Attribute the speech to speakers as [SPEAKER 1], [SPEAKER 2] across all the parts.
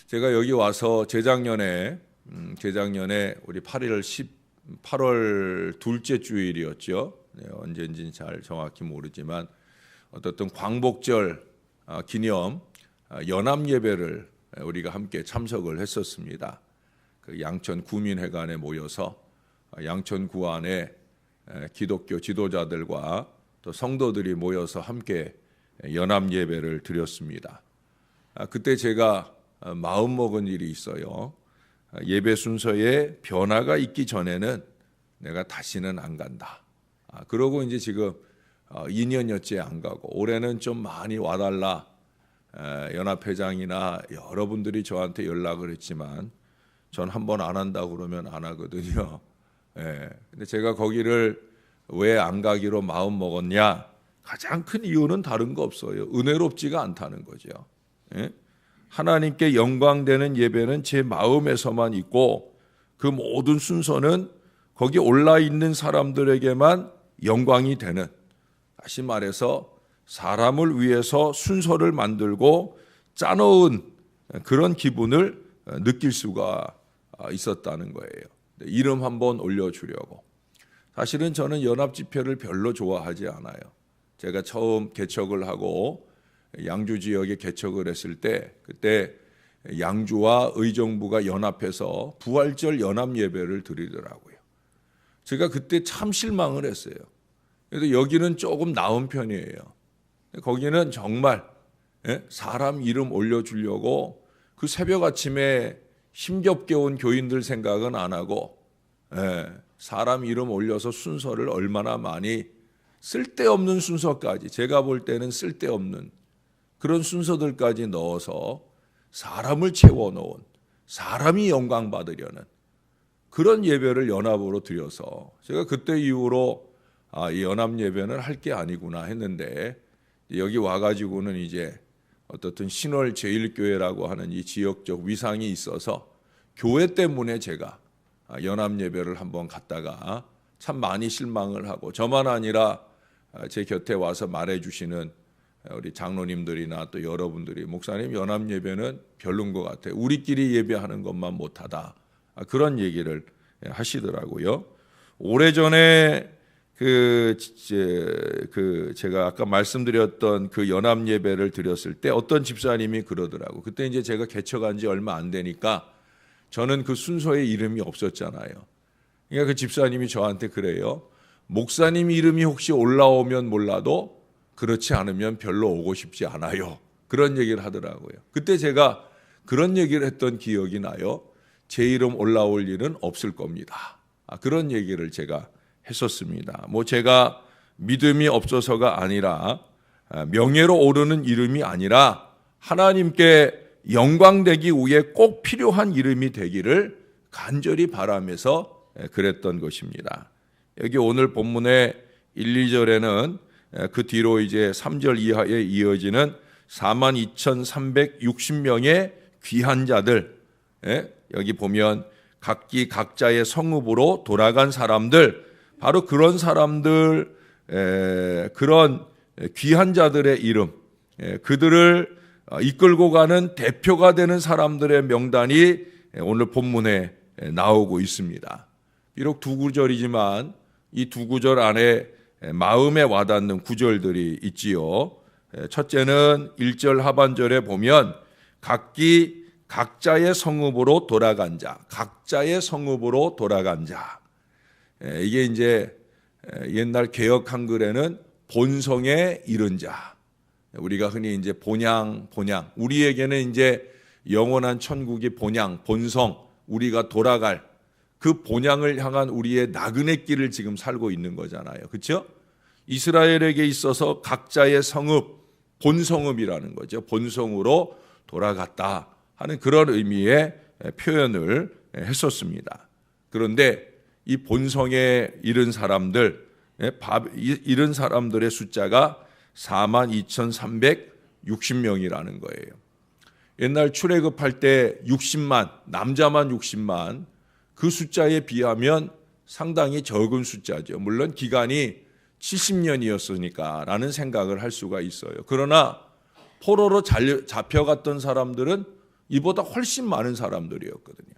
[SPEAKER 1] 제가 여기 와서 재작년에 우리 8월 둘째 주일이었죠. 네, 언제인지는 잘 정확히 모르지만 어떤 광복절 기념 연합 예배를 우리가 함께 참석을 했었습니다. 그 양천 구민회관에 모여서 양천 구안에 기독교 지도자들과 또 성도들이 모여서 함께 연합 예배를 드렸습니다. 그때 제가 마음먹은 일이 있어요. 예배 순서에 변화가 있기 전에는 내가 다시는 안 간다. 그러고 이제 지금 2년여째 안 가고, 올해는 좀 많이 와달라 연합회장이나 여러분들이 저한테 연락을 했지만 전 한번 안 한다고 그러면 안 하거든요. 근데 제가 거기를 왜 안 가기로 마음 먹었냐? 가장 큰 이유는 다른 거 없어요. 은혜롭지가 않다는 거죠. 하나님께 영광되는 예배는 제 마음에서만 있고 그 모든 순서는 거기 올라 있는 사람들에게만 영광이 되는, 다시 말해서 사람을 위해서 순서를 만들고 짜놓은 그런 기분을 느낄 수가 있었다는 거예요. 이름 한번 올려주려고. 사실은 저는 연합 집회를 별로 좋아하지 않아요. 제가 처음 개척을 하고 양주 지역에 개척을 했을 때, 그때 양주와 의정부가 연합해서 부활절 연합 예배를 드리더라고요. 제가 그때 참 실망을 했어요. 그래서 여기는 조금 나은 편이에요. 거기는 정말 사람 이름 올려주려고 그 새벽 아침에 힘겹게 온 교인들 생각은 안 하고 사람 이름 올려서 순서를 얼마나 많이, 쓸데없는 순서까지, 제가 볼 때는 쓸데없는 그런 순서들까지 넣어서 사람을 채워놓은, 사람이 영광 받으려는 그런 예배를 연합으로 드려서 제가 그때 이후로 이 연합 예배는 할 게 아니구나 했는데, 여기 와가지고는 이제 어떻든 신월 제일교회라고 하는 이 지역적 위상이 있어서 교회 때문에 제가 연합 예배를 한번 갔다가 참 많이 실망을 하고, 저만 아니라 제 곁에 와서 말해주시는 우리 장로님들이나 또 여러분들이, 목사님 연합 예배는 별론 것 같아요. 우리끼리 예배하는 것만 못하다. 그런 얘기를 하시더라고요. 오래전에 제가 아까 말씀드렸던 그 연합 예배를 드렸을 때 어떤 집사님이 그러더라고. 그때 이제 제가 개척한 지 얼마 안 되니까 저는 그 순서에 이름이 없었잖아요. 그러니까 그 집사님이 저한테 그래요. 목사님 이름이 혹시 올라오면 몰라도 그렇지 않으면 별로 오고 싶지 않아요. 그런 얘기를 하더라고요. 그때 제가 그런 얘기를 했던 기억이 나요. 제 이름 올라올 일은 없을 겁니다. 그런 얘기를 제가 했었습니다. 제가 믿음이 없어서가 아니라, 명예로 오르는 이름이 아니라 하나님께 영광되기 위해 꼭 필요한 이름이 되기를 간절히 바라면서 그랬던 것입니다. 여기 오늘 본문의 1, 2절에는 그 뒤로 이제 3절 이하에 이어지는 42,360명의 귀한 자들, 여기 보면 각기 각자의 성읍으로 돌아간 사람들, 바로 그런 사람들, 그런 귀한 자들의 이름, 그들을 이끌고 가는 대표가 되는 사람들의 명단이 오늘 본문에 나오고 있습니다. 비록 두 구절이지만 이 두 구절 안에 마음에 와닿는 구절들이 있지요. 첫째는 1절 하반절에 보면 각기 각자의 성읍으로 돌아간 자, 각자의 성읍으로 돌아간 자. 이게 이제 옛날 개역 한글에는 본성에 이른 자. 우리가 흔히 이제 본향, 우리에게는 이제 영원한 천국이 본향, 본성, 우리가 돌아갈 그 본향을 향한 우리의 나그네 길을 지금 살고 있는 거잖아요. 그렇죠? 이스라엘에게 있어서 각자의 성읍, 본성읍이라는 거죠. 본성으로 돌아갔다 하는 그런 의미의 표현을 했었습니다. 그런데 이 본성에 이른 사람들, 이른 사람들의 숫자가 42,360명이라는 거예요. 옛날 출애굽할 때 60만, 남자만 60만, 그 숫자에 비하면 상당히 적은 숫자죠. 물론 기간이 70년이었으니까 라는 생각을 할 수가 있어요. 그러나 포로로 잡혀갔던 사람들은 이보다 훨씬 많은 사람들이었거든요.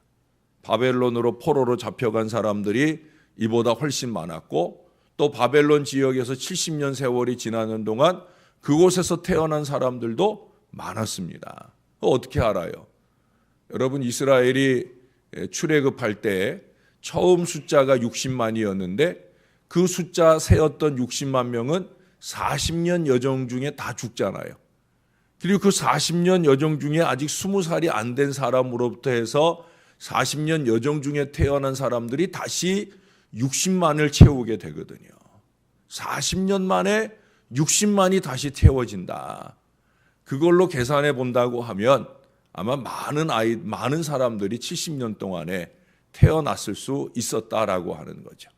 [SPEAKER 1] 바벨론으로 포로로 잡혀간 사람들이 이보다 훨씬 많았고, 또 바벨론 지역에서 70년 세월이 지나는 동안 그곳에서 태어난 사람들도 많았습니다. 어떻게 알아요? 여러분, 이스라엘이 출애굽할 때 처음 숫자가 60만이었는데 그 숫자 세었던 60만 명은 40년 여정 중에 다 죽잖아요. 그리고 그 40년 여정 중에 아직 20살이 안 된 사람으로부터 해서 40년 여정 중에 태어난 사람들이 다시 60만을 채우게 되거든요. 40년 만에 60만이 다시 채워진다. 그걸로 계산해 본다고 하면 아마 많은 사람들이 70년 동안에 태어났을 수 있었다라고 하는 거죠.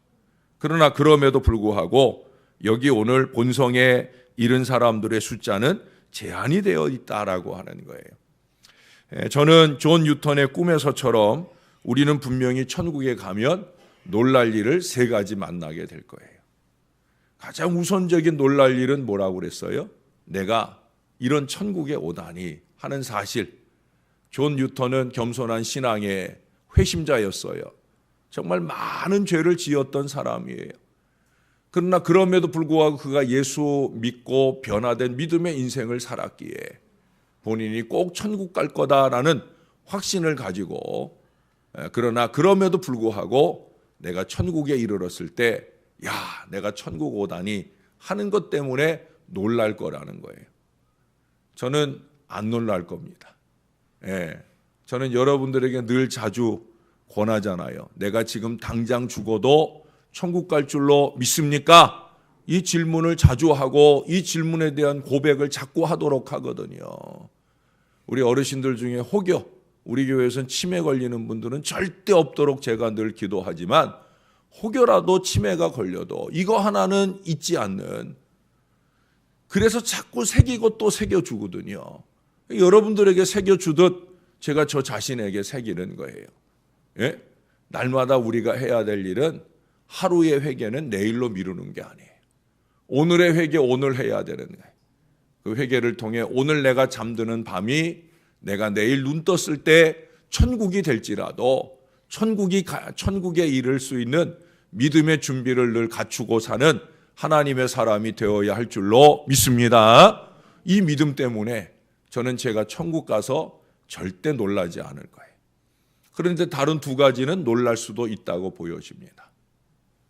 [SPEAKER 1] 그러나 그럼에도 불구하고 여기 오늘 본성에 이른 사람들의 숫자는 제한이 되어 있다라고 하는 거예요. 저는 존 뉴턴의 꿈에서처럼 우리는 분명히 천국에 가면 놀랄 일을 3가지 만나게 될 거예요. 가장 우선적인 놀랄 일은 뭐라고 그랬어요? 내가 이런 천국에 오다니 하는 사실. 존 뉴턴은 겸손한 신앙의 회심자였어요. 정말 많은 죄를 지었던 사람이에요. 그러나 그럼에도 불구하고 그가 예수 믿고 변화된 믿음의 인생을 살았기에 본인이 꼭 천국 갈 거다라는 확신을 가지고, 그러나 그럼에도 불구하고 내가 천국에 이르렀을 때 야, 내가 천국 오다니 하는 것 때문에 놀랄 거라는 거예요. 저는 안 놀랄 겁니다. 저는 여러분들에게 늘 자주 권하잖아요. 내가 지금 당장 죽어도 천국 갈 줄로 믿습니까? 이 질문을 자주 하고 이 질문에 대한 고백을 자꾸 하도록 하거든요. 우리 어르신들 중에 혹여 우리 교회에서는 치매 걸리는 분들은 절대 없도록 제가 늘 기도하지만 혹여라도 치매가 걸려도 이거 하나는 잊지 않는, 그래서 자꾸 새기고 또 새겨주거든요. 여러분들에게 새겨주듯 제가 저 자신에게 새기는 거예요. 예? 날마다 우리가 해야 될 일은 하루의 회개는 내일로 미루는 게 아니에요. 오늘의 회개 오늘 해야 되는 거예요. 그 회개를 통해 오늘 내가 잠드는 밤이 내가 내일 눈 떴을 때 천국이 될지라도 천국에 이를 수 있는 믿음의 준비를 늘 갖추고 사는 하나님의 사람이 되어야 할 줄로 믿습니다. 이 믿음 때문에 저는 제가 천국 가서 절대 놀라지 않을 거예요. 그런데 다른 2가지는 놀랄 수도 있다고 보여집니다.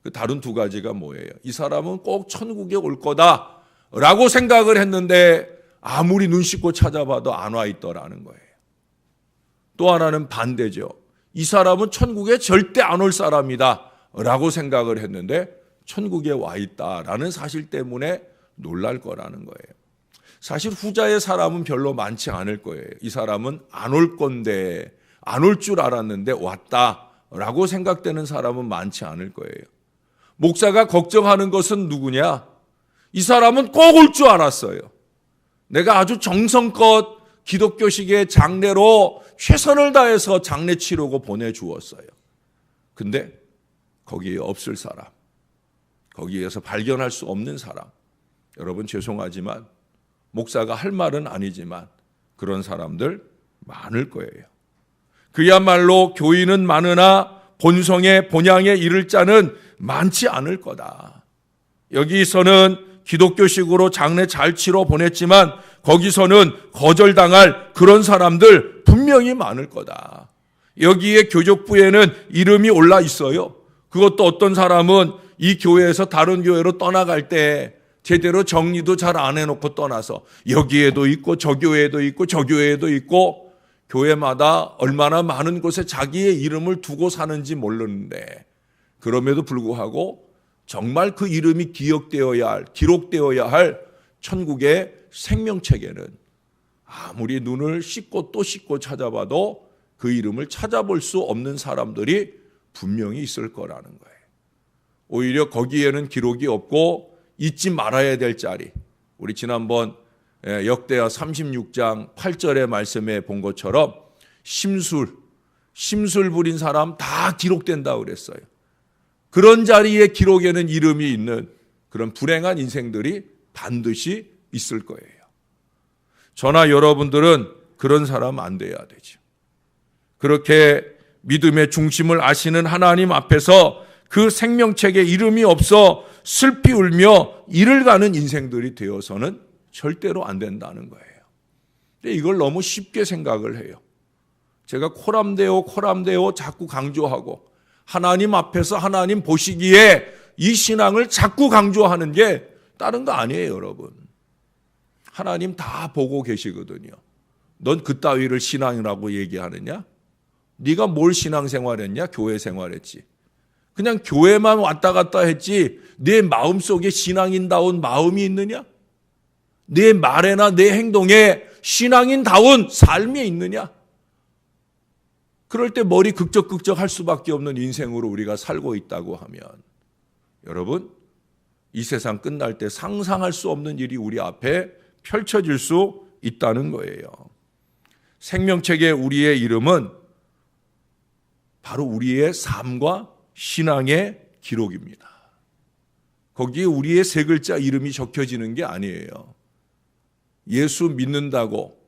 [SPEAKER 1] 그 다른 2가지가 뭐예요? 이 사람은 꼭 천국에 올 거다라고 생각을 했는데 아무리 눈 씻고 찾아봐도 안 와 있더라는 거예요. 또 하나는 반대죠. 이 사람은 천국에 절대 안 올 사람이다 라고 생각을 했는데 천국에 와 있다라는 사실 때문에 놀랄 거라는 거예요. 사실 후자의 사람은 별로 많지 않을 거예요. 이 사람은 안 올 건데, 안 올 줄 알았는데 왔다라고 생각되는 사람은 많지 않을 거예요. 목사가 걱정하는 것은 누구냐? 이 사람은 꼭 올 줄 알았어요. 내가 아주 정성껏 기독교식의 장례로 최선을 다해서 장례 치르고 보내주었어요. 근데 거기에 없을 사람, 거기에서 발견할 수 없는 사람, 여러분 죄송하지만 목사가 할 말은 아니지만 그런 사람들 많을 거예요. 그야말로 교인은 많으나 본성의 본향에 이를 자는 많지 않을 거다. 여기서는 기독교식으로 장례 잘 치러 보냈지만 거기서는 거절당할 그런 사람들 분명히 많을 거다. 여기에 교족부에는 이름이 올라 있어요. 그것도 어떤 사람은 이 교회에서 다른 교회로 떠나갈 때 제대로 정리도 잘 안 해놓고 떠나서 여기에도 있고 저 교회에도 있고 저 교회에도 있고 교회마다 얼마나 많은 곳에 자기의 이름을 두고 사는지 모르는데 그럼에도 불구하고 정말 그 이름이 기록되어야 할 천국의 생명책에는 아무리 눈을 씻고 또 씻고 찾아봐도 그 이름을 찾아볼 수 없는 사람들이 분명히 있을 거라는 거예요. 오히려 거기에는 기록이 없고 잊지 말아야 될 자리, 우리 지난번 역대하 36장 8절의 말씀에 본 것처럼 심술 부린 사람 다 기록된다고 그랬어요. 그런 자리에 기록에는 이름이 있는 그런 불행한 인생들이 반드시 있을 거예요. 저나 여러분들은 그런 사람 안 돼야 되죠. 그렇게 믿음의 중심을 아시는 하나님 앞에서 그 생명책에 이름이 없어 슬피 울며 이를 가는 인생들이 되어서는 절대로 안 된다는 거예요. 근데 이걸 너무 쉽게 생각을 해요. 제가 코람데오 자꾸 강조하고 하나님 앞에서 하나님 보시기에 이 신앙을 자꾸 강조하는 게 다른 거 아니에요, 여러분. 하나님 다 보고 계시거든요. 넌 그따위를 신앙이라고 얘기하느냐? 네가 뭘 신앙생활했냐? 교회 생활했지. 그냥 교회만 왔다 갔다 했지 내 마음속에 신앙인다운 마음이 있느냐? 내 말에나 내 행동에 신앙인다운 삶이 있느냐? 그럴 때 머리 극적극적 할 수밖에 없는 인생으로 우리가 살고 있다고 하면 여러분, 이 세상 끝날 때 상상할 수 없는 일이 우리 앞에 펼쳐질 수 있다는 거예요. 생명책의 우리의 이름은 바로 우리의 삶과 신앙의 기록입니다. 거기에 우리의 세 글자 이름이 적혀지는 게 아니에요. 예수 믿는다고,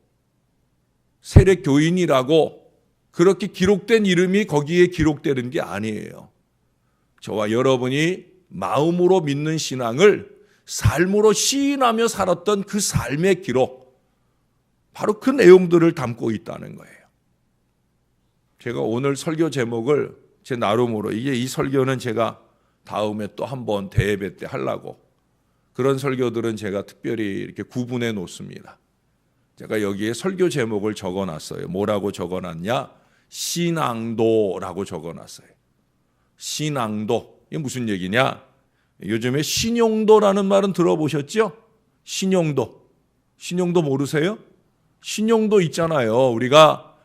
[SPEAKER 1] 세례 교인이라고 그렇게 기록된 이름이 거기에 기록되는 게 아니에요. 저와 여러분이 마음으로 믿는 신앙을 삶으로 시인하며 살았던 그 삶의 기록, 바로 그 내용들을 담고 있다는 거예요. 제가 오늘 설교 제목을 제 나름으로, 이 설교는 제가 다음에 또 한번 대예배 때 하려고, 그런 설교들은 제가 특별히 이렇게 구분해 놓습니다. 제가 여기에 설교 제목을 적어놨어요. 뭐라고 적어놨냐? 신앙도라고 적어놨어요. 신앙도. 이게 무슨 얘기냐? 요즘에 신용도라는 말은 들어보셨죠? 신용도. 신용도 모르세요? 신용도 있잖아요. 우리가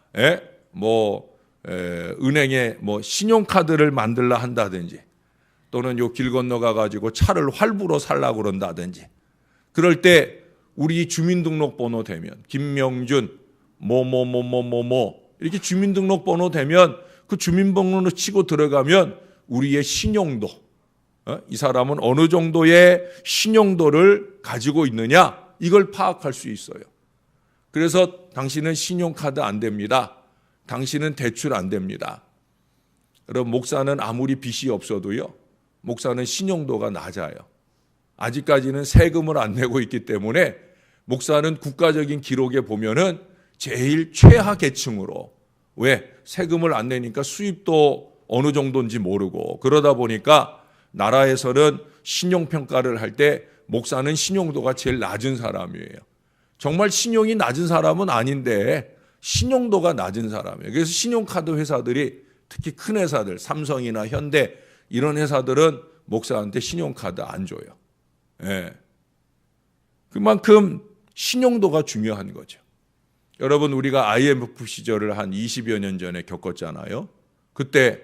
[SPEAKER 1] 은행에 신용카드를 만들라 한다든지, 또는 요 길 건너가 가지고 차를 활부로 살라고 그런다든지, 그럴 때 우리 주민등록번호 되면 김명준 이렇게 주민등록번호 되면 그 주민번호를 치고 들어가면 우리의 신용도, 이 사람은 어느 정도의 신용도를 가지고 있느냐, 이걸 파악할 수 있어요. 그래서 당신은 신용카드 안 됩니다. 당신은 대출 안 됩니다. 여러분, 목사는 아무리 빚이 없어도요, 목사는 신용도가 낮아요. 아직까지는 세금을 안 내고 있기 때문에 목사는 국가적인 기록에 보면은 제일 최하 계층으로, 왜? 세금을 안 내니까 수입도 어느 정도인지 모르고, 그러다 보니까 나라에서는 신용평가를 할 때 목사는 신용도가 제일 낮은 사람이에요. 정말 신용이 낮은 사람은 아닌데 신용도가 낮은 사람이에요. 그래서 신용카드 회사들이, 특히 큰 회사들, 삼성이나 현대 이런 회사들은 목사한테 신용카드 안 줘요. 예. 그만큼 신용도가 중요한 거죠. 여러분, 우리가 IMF 시절을 한 20여 년 전에 겪었잖아요. 그때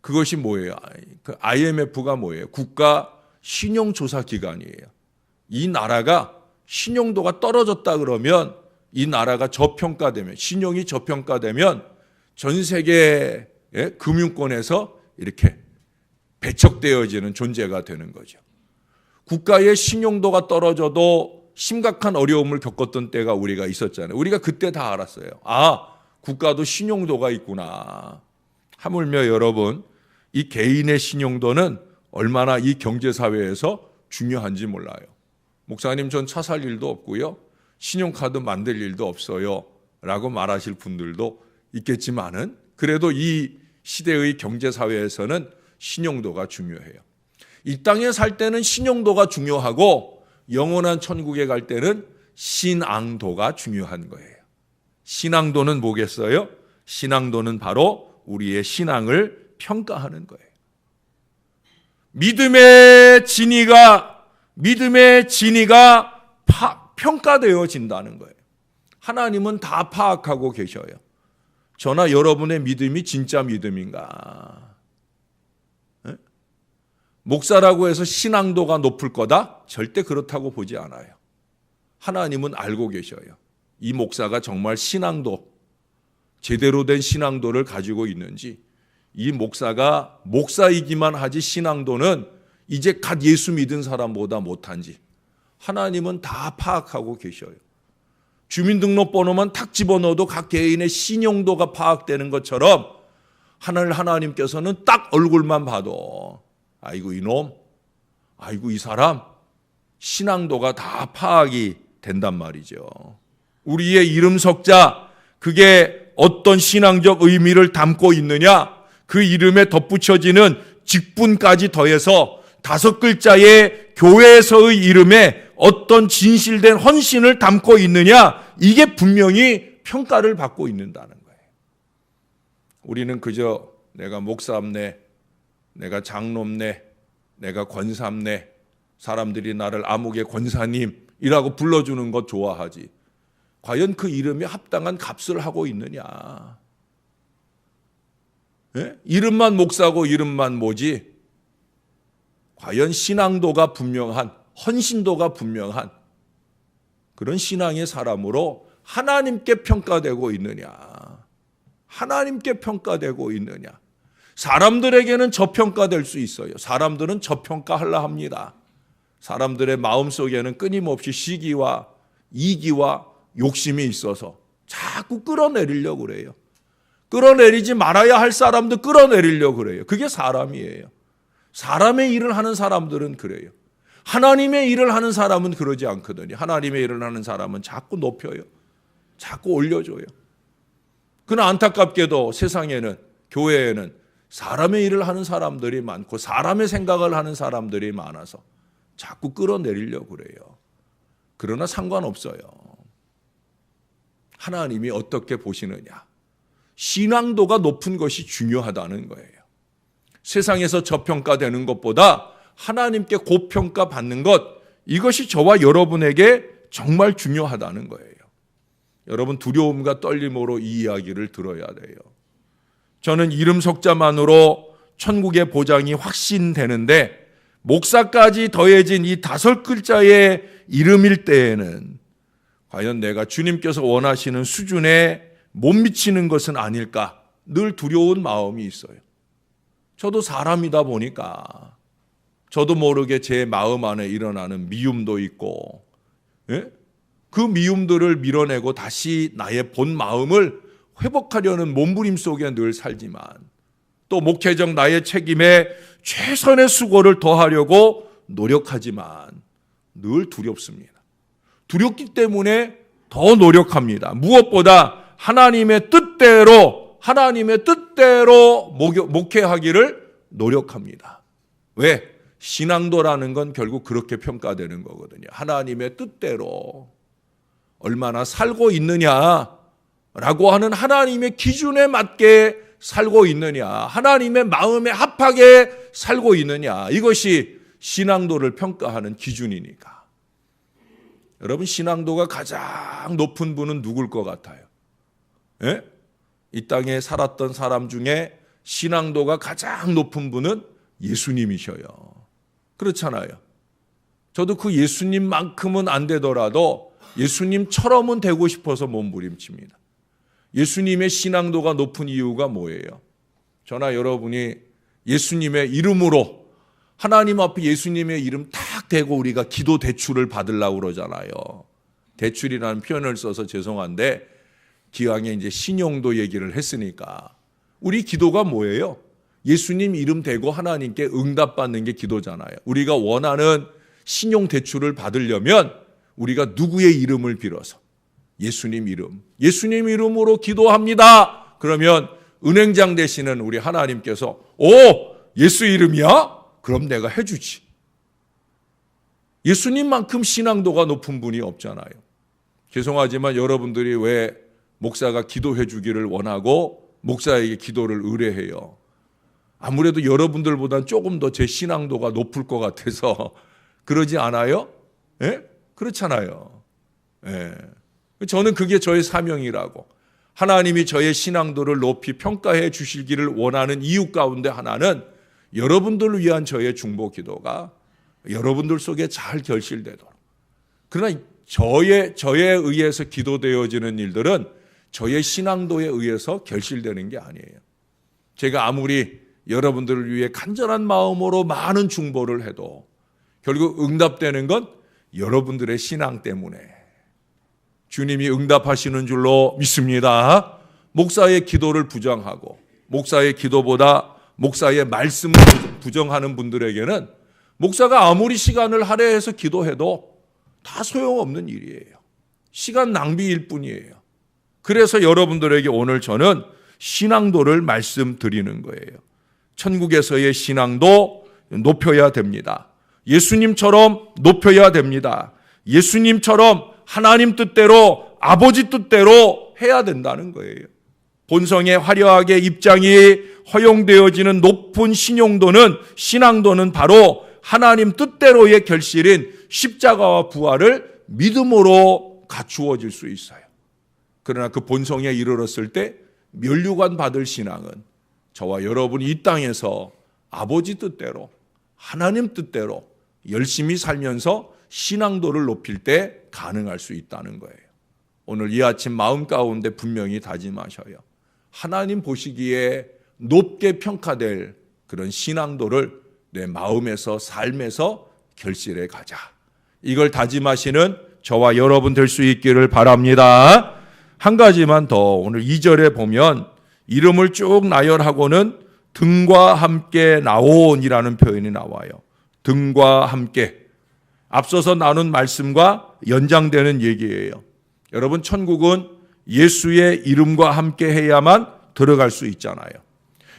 [SPEAKER 1] 그것이 뭐예요? 그 IMF가 뭐예요? 국가 신용조사기관이에요. 이 나라가 신용도가 떨어졌다 그러면, 이 나라가 저평가되면, 신용이 저평가되면 전 세계 금융권에서 이렇게 배척되어지는 존재가 되는 거죠. 국가의 신용도가 떨어져도 심각한 어려움을 겪었던 때가 우리가 있었잖아요. 우리가 그때 다 알았어요. 아, 국가도 신용도가 있구나. 하물며 여러분, 이 개인의 신용도는 얼마나 이 경제사회에서 중요한지 몰라요. 목사님, 전 차 살 일도 없고요, 신용카드 만들 일도 없어요 라고 말하실 분들도 있겠지만은, 그래도 이 시대의 경제사회에서는 신용도가 중요해요. 이 땅에 살 때는 신용도가 중요하고, 영원한 천국에 갈 때는 신앙도가 중요한 거예요. 신앙도는 뭐겠어요? 신앙도는 바로 우리의 신앙을 평가하는 거예요. 믿음의 진위가 평가되어진다는 거예요. 하나님은 다 파악하고 계셔요. 저나 여러분의 믿음이 진짜 믿음인가? 목사라고 해서 신앙도가 높을 거다? 절대 그렇다고 보지 않아요. 하나님은 알고 계셔요. 이 목사가 정말 신앙도, 제대로 된 신앙도를 가지고 있는지, 이 목사가 목사이기만 하지 신앙도는 이제 갓 예수 믿은 사람보다 못한지, 하나님은 다 파악하고 계셔요. 주민등록번호만 탁 집어넣어도 각 개인의 신용도가 파악되는 것처럼 하나님께서는 딱 얼굴만 봐도 아이고 이놈, 아이고 이 사람, 신앙도가 다 파악이 된단 말이죠. 우리의 이름 석자, 그게 어떤 신앙적 의미를 담고 있느냐, 그 이름에 덧붙여지는 직분까지 더해서 5글자의 교회에서의 이름에 어떤 진실된 헌신을 담고 있느냐, 이게 분명히 평가를 받고 있는다는 거예요. 우리는 그저 내가 목사입네, 내가 장로입네, 내가 권사입네, 사람들이 나를 아무개 권사님이라고 불러주는 것 좋아하지, 과연 그 이름에 합당한 값을 하고 있느냐. 예? 이름만 목사고 이름만 뭐지? 과연 신앙도가 분명한, 헌신도가 분명한 그런 신앙의 사람으로 하나님께 평가되고 있느냐, 하나님께 평가되고 있느냐. 사람들에게는 저평가될 수 있어요. 사람들은 저평가하려 합니다. 사람들의 마음속에는 끊임없이 시기와 이기와 욕심이 있어서 자꾸 끌어내리려고 그래요. 끌어내리지 말아야 할 사람도 끌어내리려고 그래요. 그게 사람이에요. 사람의 일을 하는 사람들은 그래요. 하나님의 일을 하는 사람은 그러지 않거든요. 하나님의 일을 하는 사람은 자꾸 높여요. 자꾸 올려줘요. 그러나 안타깝게도 세상에는, 교회에는 사람의 일을 하는 사람들이 많고 사람의 생각을 하는 사람들이 많아서 자꾸 끌어내리려고 그래요. 그러나 상관없어요. 하나님이 어떻게 보시느냐. 신앙도가 높은 것이 중요하다는 거예요. 세상에서 저평가되는 것보다 하나님께 고평가 받는 것, 이것이 저와 여러분에게 정말 중요하다는 거예요. 여러분, 두려움과 떨림으로 이 이야기를 들어야 돼요. 저는 이름 석자만으로 천국의 보장이 확신되는데 목사까지 더해진 이 5글자의 이름일 때에는 과연 내가 주님께서 원하시는 수준에 못 미치는 것은 아닐까, 늘 두려운 마음이 있어요. 저도 사람이다 보니까 저도 모르게 제 마음 안에 일어나는 미움도 있고, 예? 그 미움들을 밀어내고 다시 나의 본 마음을 회복하려는 몸부림 속에 늘 살지만, 또 목회적 나의 책임에 최선의 수고를 더하려고 노력하지만 늘 두렵습니다. 두렵기 때문에 더 노력합니다. 무엇보다 하나님의 뜻대로 목회하기를 노력합니다. 왜? 신앙도라는 건 결국 그렇게 평가되는 거거든요. 하나님의 뜻대로 얼마나 살고 있느냐라고 하는 하나님의 기준에 맞게 살고 있느냐, 하나님의 마음에 합하게 살고 있느냐, 이것이 신앙도를 평가하는 기준이니까. 여러분, 신앙도가 가장 높은 분은 누굴 것 같아요? 예? 이 땅에 살았던 사람 중에 신앙도가 가장 높은 분은 예수님이셔요. 그렇잖아요. 저도 그 예수님만큼은 안 되더라도 예수님처럼은 되고 싶어서 몸부림칩니다. 예수님의 신앙도가 높은 이유가 뭐예요? 저나 여러분이 예수님의 이름으로, 하나님 앞에 예수님의 이름 탁 대고 우리가 기도 대출을 받으려고 그러잖아요. 대출이라는 표현을 써서 죄송한데, 기왕에 이제 신용도 얘기를 했으니까, 우리 기도가 뭐예요? 예수님 이름 대고 하나님께 응답받는 게 기도잖아요. 우리가 원하는 신용 대출을 받으려면 우리가 누구의 이름을 빌어서, 예수님 이름으로 기도합니다. 그러면 은행장 되시는 우리 하나님께서, 오, 예수 이름이야? 그럼 내가 해주지. 예수님만큼 신앙도가 높은 분이 없잖아요. 죄송하지만 여러분들이 왜 목사가 기도해 주기를 원하고 목사에게 기도를 의뢰해요? 아무래도 여러분들보다는 조금 더 제 신앙도가 높을 것 같아서 그러지 않아요? 예? 그렇잖아요. 예. 저는 그게 저의 사명이라고, 하나님이 저의 신앙도를 높이 평가해 주시기를 원하는 이유 가운데 하나는 여러분들을 위한 저의 중보 기도가 여러분들 속에 잘 결실되도록. 그러나 저에 의해서 기도되어지는 일들은 저의 신앙도에 의해서 결실되는 게 아니에요. 제가 아무리 여러분들을 위해 간절한 마음으로 많은 중보를 해도 결국 응답되는 건 여러분들의 신앙 때문에, 주님이 응답하시는 줄로 믿습니다. 목사의 기도를 부정하고 목사의 기도보다 목사의 말씀을 부정하는 분들에게는 목사가 아무리 시간을 할애해서 기도해도 다 소용없는 일이에요. 시간 낭비일 뿐이에요. 그래서 여러분들에게 오늘 저는 신앙도를 말씀드리는 거예요. 천국에서의 신앙도 높여야 됩니다. 예수님처럼 높여야 됩니다. 예수님처럼 하나님 뜻대로 아버지 뜻대로 해야 된다는 거예요. 본성에 화려하게 입장이 허용되어지는 높은 신앙도는 바로 하나님 뜻대로의 결실인 십자가와 부활을 믿음으로 갖추어질 수 있어요. 그러나 그 본성에 이르렀을 때 면류관 받을 신앙은 저와 여러분이 이 땅에서 아버지 뜻대로 하나님 뜻대로 열심히 살면서 신앙도를 높일 때 가능할 수 있다는 거예요. 오늘 이 아침 마음 가운데 분명히 다짐하셔요. 하나님 보시기에 높게 평가될 그런 신앙도를 내 마음에서 삶에서 결실해 가자. 이걸 다짐하시는 저와 여러분 될 수 있기를 바랍니다. 한 가지만 더 오늘 2절에 보면 이름을 쭉 나열하고는 등과 함께 나온이라는 표현이 나와요. 등과 함께. 앞서서 나눈 말씀과 연장되는 얘기예요. 여러분 천국은 예수의 이름과 함께 해야만 들어갈 수 있잖아요.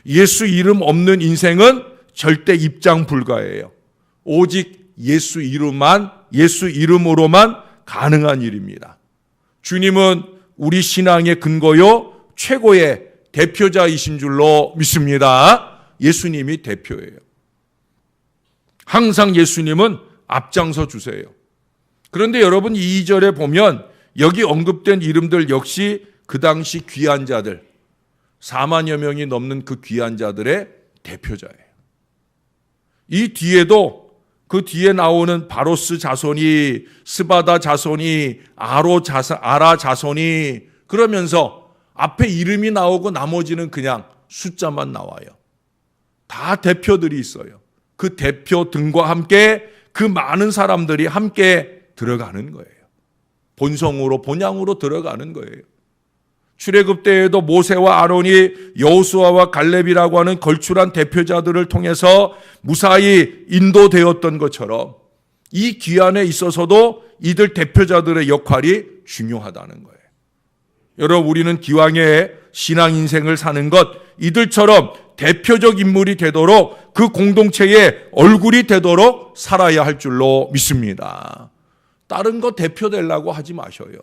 [SPEAKER 1] 예수 이름 없는 인생은 절대 입장 불가예요. 오직 예수 이름으로만 가능한 일입니다. 주님은 우리 신앙의 근거요 최고의 대표자이신 줄로 믿습니다. 예수님이 대표예요. 항상 예수님은 앞장서 주세요. 그런데 여러분 2절에 보면 여기 언급된 이름들 역시 그 당시 귀한 자들 4만여 명이 넘는 그 귀한 자들의 대표자예요. 이 뒤에도 그 뒤에 나오는 바로스 자손이 스바다 자손이 아라 자손이 그러면서 앞에 이름이 나오고 나머지는 그냥 숫자만 나와요. 다 대표들이 있어요. 그 대표 등과 함께 그 많은 사람들이 함께 들어가는 거예요. 본성으로 본향으로 들어가는 거예요. 출애굽 때에도 모세와 아론이 여호수아와 갈렙이라고 하는 걸출한 대표자들을 통해서 무사히 인도되었던 것처럼 이 기한에 있어서도 이들 대표자들의 역할이 중요하다는 거예요. 여러분 우리는 기왕에 신앙 인생을 사는 것 이들처럼 대표적 인물이 되도록 그 공동체의 얼굴이 되도록 살아야 할 줄로 믿습니다. 다른 거 대표 되려고 하지 마셔요.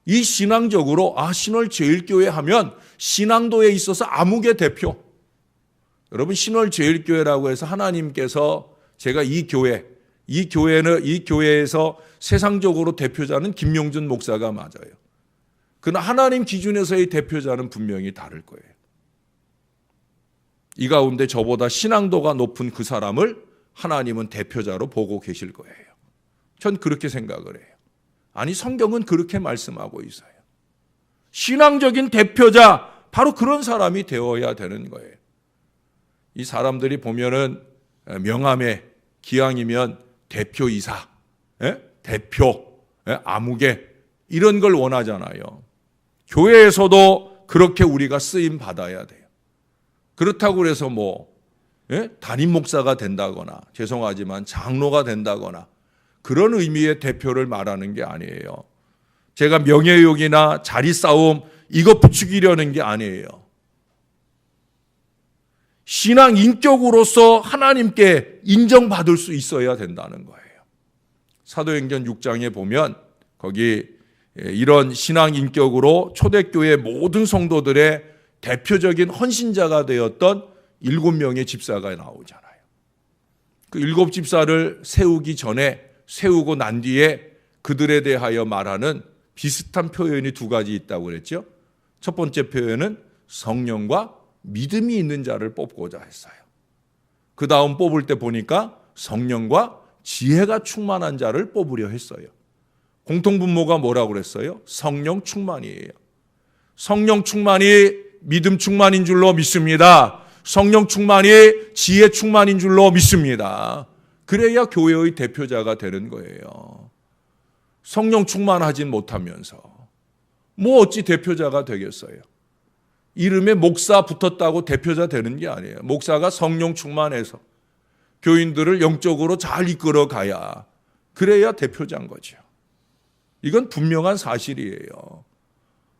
[SPEAKER 1] 이 신앙적으로 신월제일교회 하면 신앙도에 있어서 아무개 대표. 여러분 신월제일교회라고 해서 하나님께서 제가 이 교회에서 세상적으로 대표자는 김용준 목사가 맞아요. 그러나 하나님 기준에서의 대표자는 분명히 다를 거예요. 이 가운데 저보다 신앙도가 높은 그 사람을 하나님은 대표자로 보고 계실 거예요. 전 그렇게 생각을 해요. 아니 성경은 그렇게 말씀하고 있어요. 신앙적인 대표자 바로 그런 사람이 되어야 되는 거예요. 이 사람들이 보면은 명함에 기왕이면 대표이사, 대표, 아무개 이런 걸 원하잖아요. 교회에서도 그렇게 우리가 쓰임 받아야 돼요. 그렇다고 해서 담임 목사가 된다거나 죄송하지만 장로가 된다거나 그런 의미의 대표를 말하는 게 아니에요. 제가 명예욕이나 자리 싸움 이거 부추기려는 게 아니에요. 신앙 인격으로서 하나님께 인정받을 수 있어야 된다는 거예요. 사도행전 6장에 보면 거기 이런 신앙 인격으로 초대교회 모든 성도들의 대표적인 헌신자가 되었던 7명의 집사가 나오잖아요. 그 7 집사를 세우기 전에 세우고 난 뒤에 그들에 대하여 말하는 비슷한 표현이 2가지 있다고 그랬죠. 첫 번째 표현은 성령과 믿음이 있는 자를 뽑고자 했어요. 그 다음 뽑을 때 보니까 성령과 지혜가 충만한 자를 뽑으려 했어요. 공통분모가 뭐라고 그랬어요? 성령 충만이에요. 성령 충만이 믿음 충만인 줄로 믿습니다. 성령 충만이 지혜 충만인 줄로 믿습니다. 그래야 교회의 대표자가 되는 거예요. 성령 충만하진 못하면서 뭐 어찌 대표자가 되겠어요? 이름에 목사 붙었다고 대표자 되는 게 아니에요. 목사가 성령 충만해서 교인들을 영적으로 잘 이끌어 가야, 그래야 대표자인 거죠. 이건 분명한 사실이에요.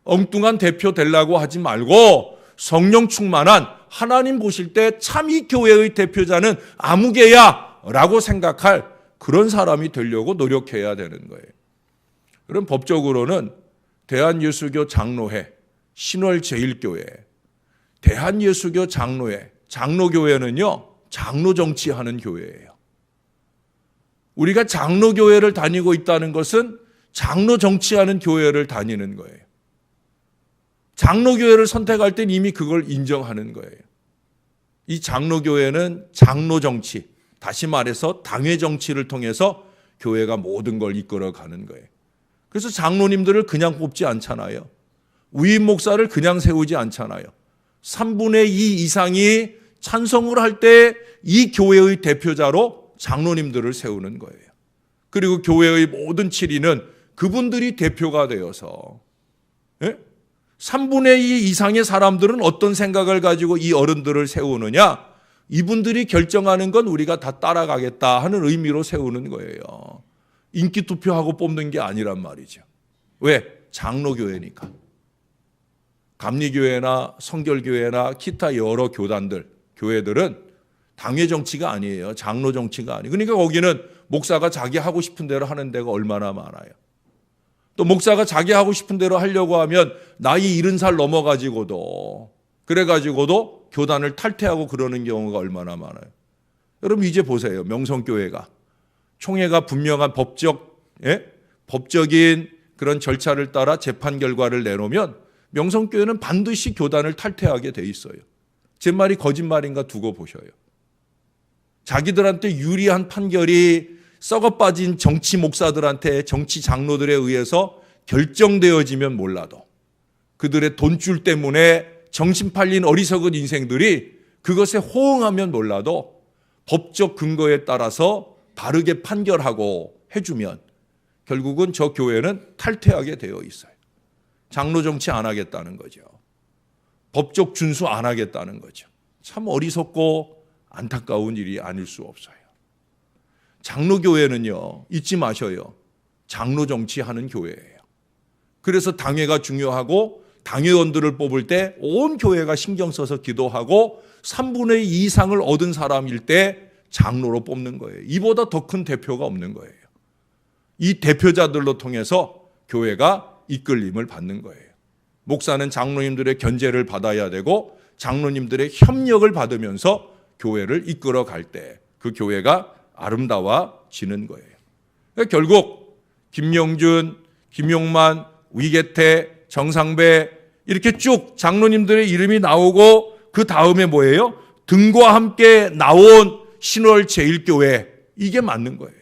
[SPEAKER 1] 엉뚱한 대표 되려고 하지 말고 성령 충만한, 하나님 보실 때 참 이 교회의 대표자는 아무개야 라고 생각할 그런 사람이 되려고 노력해야 되는 거예요. 그럼 법적으로는 대한예수교 장로회, 신월제일교회, 대한예수교 장로회, 장로교회는요, 장로 정치하는 교회예요. 우리가 장로교회를 다니고 있다는 것은 장로 정치하는 교회를 다니는 거예요. 장로교회를 선택할 땐 이미 그걸 인정하는 거예요. 이 장로교회는 장로 정치, 다시 말해서 당회 정치를 통해서 교회가 모든 걸 이끌어가는 거예요. 그래서 장로님들을 그냥 뽑지 않잖아요. 위임 목사를 그냥 세우지 않잖아요. 3분의 2 이상이 찬성을 할 때 이 교회의 대표자로 장로님들을 세우는 거예요. 그리고 교회의 모든 질의는 그분들이 대표가 되어서, 3분의 2 이상의 사람들은 어떤 생각을 가지고 이 어른들을 세우느냐, 이분들이 결정하는 건 우리가 다 따라가겠다 하는 의미로 세우는 거예요. 인기 투표하고 뽑는 게 아니란 말이죠. 왜? 장로교회니까. 감리교회나 성결교회나 기타 여러 교단들, 교회들은 당회 정치가 아니에요. 장로 정치가 아니에요. 그러니까 거기는 목사가 자기 하고 싶은 대로 하는 데가 얼마나 많아요. 또 목사가 자기 하고 싶은 대로 하려고 하면 나이 70살 넘어가지고도, 그래가지고도 교단을 탈퇴하고 그러는 경우가 얼마나 많아요. 여러분 이제 보세요. 명성교회가 총회가 분명한 법적인 그런 절차를 따라 재판 결과를 내놓으면 명성교회는 반드시 교단을 탈퇴하게 돼 있어요. 제 말이 거짓말인가 두고 보셔요. 자기들한테 유리한 판결이 썩어빠진 정치 목사들한테, 정치 장로들에 의해서 결정되어지면 몰라도 그들의 돈줄 때문에 정신 팔린 어리석은 인생들이 그것에 호응하면 몰라도 법적 근거에 따라서 바르게 판결하고 해주면 결국은 저 교회는 탈퇴하게 되어 있어요. 장로 정치 안 하겠다는 거죠. 법적 준수 안 하겠다는 거죠. 참 어리석고 안타까운 일이 아닐 수 없어요. 장로교회는요, 잊지 마셔요. 장로 정치하는 교회예요. 그래서 당회가 중요하고 당회원들을 뽑을 때 온 교회가 신경 써서 기도하고 3분의 2 이상을 얻은 사람일 때 장로로 뽑는 거예요. 이보다 더 큰 대표가 없는 거예요. 이 대표자들로 통해서 교회가 이끌림을 받는 거예요. 목사는 장로님들의 견제를 받아야 되고 장로님들의 협력을 받으면서 교회를 이끌어 갈 때 그 교회가 아름다워지는 거예요. 그러니까 결국 김영준, 김용만, 위계태, 정상배 이렇게 쭉 장로님들의 이름이 나오고 그 다음에 뭐예요? 등과 함께 나온 신월제일교회, 이게 맞는 거예요.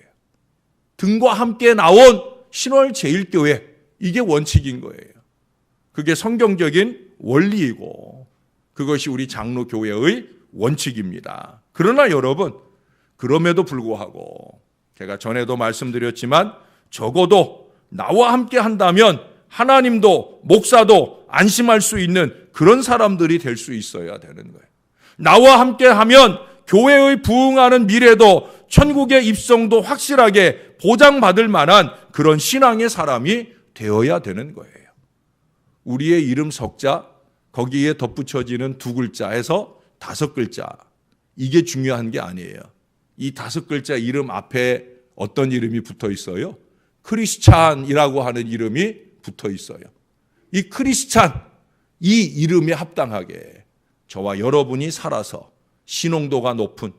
[SPEAKER 1] 등과 함께 나온 신월제일교회, 이게 원칙인 거예요. 그게 성경적인 원리이고 그것이 우리 장로교회의 원칙입니다. 그러나 여러분, 그럼에도 불구하고 제가 전에도 말씀드렸지만 적어도 나와 함께 한다면 하나님도 목사도 안심할 수 있는 그런 사람들이 될 수 있어야 되는 거예요. 나와 함께 하면 교회의 부흥하는 미래도 천국의 입성도 확실하게 보장받을 만한 그런 신앙의 사람이 되어야 되는 거예요. 우리의 이름 석자, 거기에 덧붙여지는 2글자에서 5글자, 이게 중요한 게 아니에요. 이 5글자 이름 앞에 어떤 이름이 붙어 있어요? 크리스찬이라고 하는 이름이 붙어 있어요. 이 크리스찬, 이 이름에 합당하게 저와 여러분이 살아서 신앙도가 높은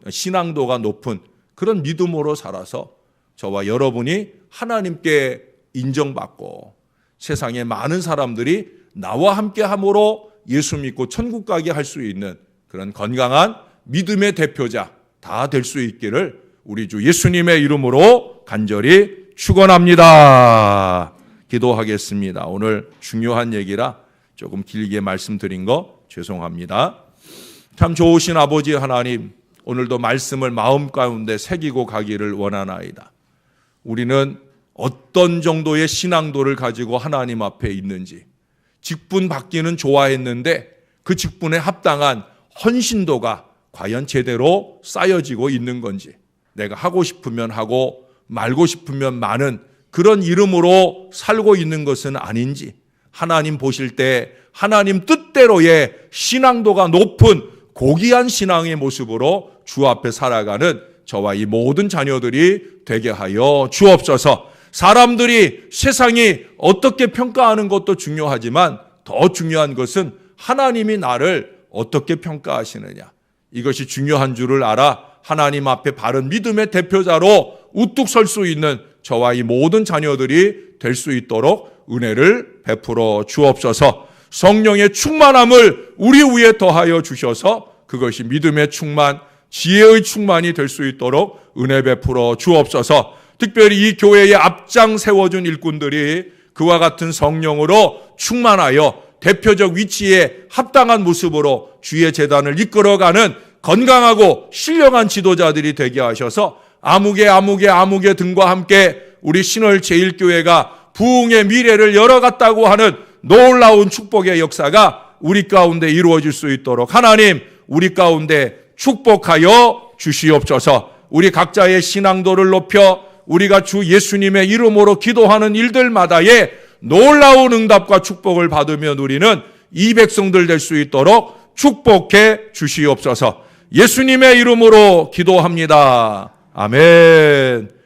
[SPEAKER 1] 그런 믿음으로 살아서 저와 여러분이 하나님께 인정받고 세상의 많은 사람들이 나와 함께 함으로 예수 믿고 천국 가게 할 수 있는 그런 건강한 믿음의 대표자 다 될 수 있기를 우리 주 예수님의 이름으로 간절히 축원합니다. 기도하겠습니다. 오늘 중요한 얘기라 조금 길게 말씀드린 거 죄송합니다. 참 좋으신 아버지 하나님, 오늘도 말씀을 마음 가운데 새기고 가기를 원하나이다. 우리는 어떤 정도의 신앙도를 가지고 하나님 앞에 있는지, 직분 받기는 좋아했는데 그 직분에 합당한 헌신도가 과연 제대로 쌓여지고 있는 건지, 내가 하고 싶으면 하고 말고 싶으면 마는 그런 이름으로 살고 있는 것은 아닌지, 하나님 보실 때 하나님 뜻대로의 신앙도가 높은 고귀한 신앙의 모습으로 주 앞에 살아가는 저와 이 모든 자녀들이 되게 하여 주옵소서. 사람들이, 세상이 어떻게 평가하는 것도 중요하지만 더 중요한 것은 하나님이 나를 어떻게 평가하시느냐, 이것이 중요한 줄을 알아 하나님 앞에 바른 믿음의 대표자로 우뚝 설 수 있는 저와 이 모든 자녀들이 될 수 있도록 은혜를 베풀어 주옵소서. 성령의 충만함을 우리 위에 더하여 주셔서 그것이 믿음의 충만, 지혜의 충만이 될 수 있도록 은혜 베풀어 주옵소서. 특별히 이 교회에 앞장 세워준 일꾼들이 그와 같은 성령으로 충만하여 대표적 위치에 합당한 모습으로 주의 재단을 이끌어가는 건강하고 신령한 지도자들이 되게 하셔서 아무개 등과 함께 우리 신월 제1교회가 부흥의 미래를 열어갔다고 하는 놀라운 축복의 역사가 우리 가운데 이루어질 수 있도록 하나님 우리 가운데 축복하여 주시옵소서. 우리 각자의 신앙도를 높여 우리가 주 예수님의 이름으로 기도하는 일들마다의 놀라운 응답과 축복을 받으며 누리는 이 백성들 될 수 있도록 축복해 주시옵소서. 예수님의 이름으로 기도합니다. 아멘.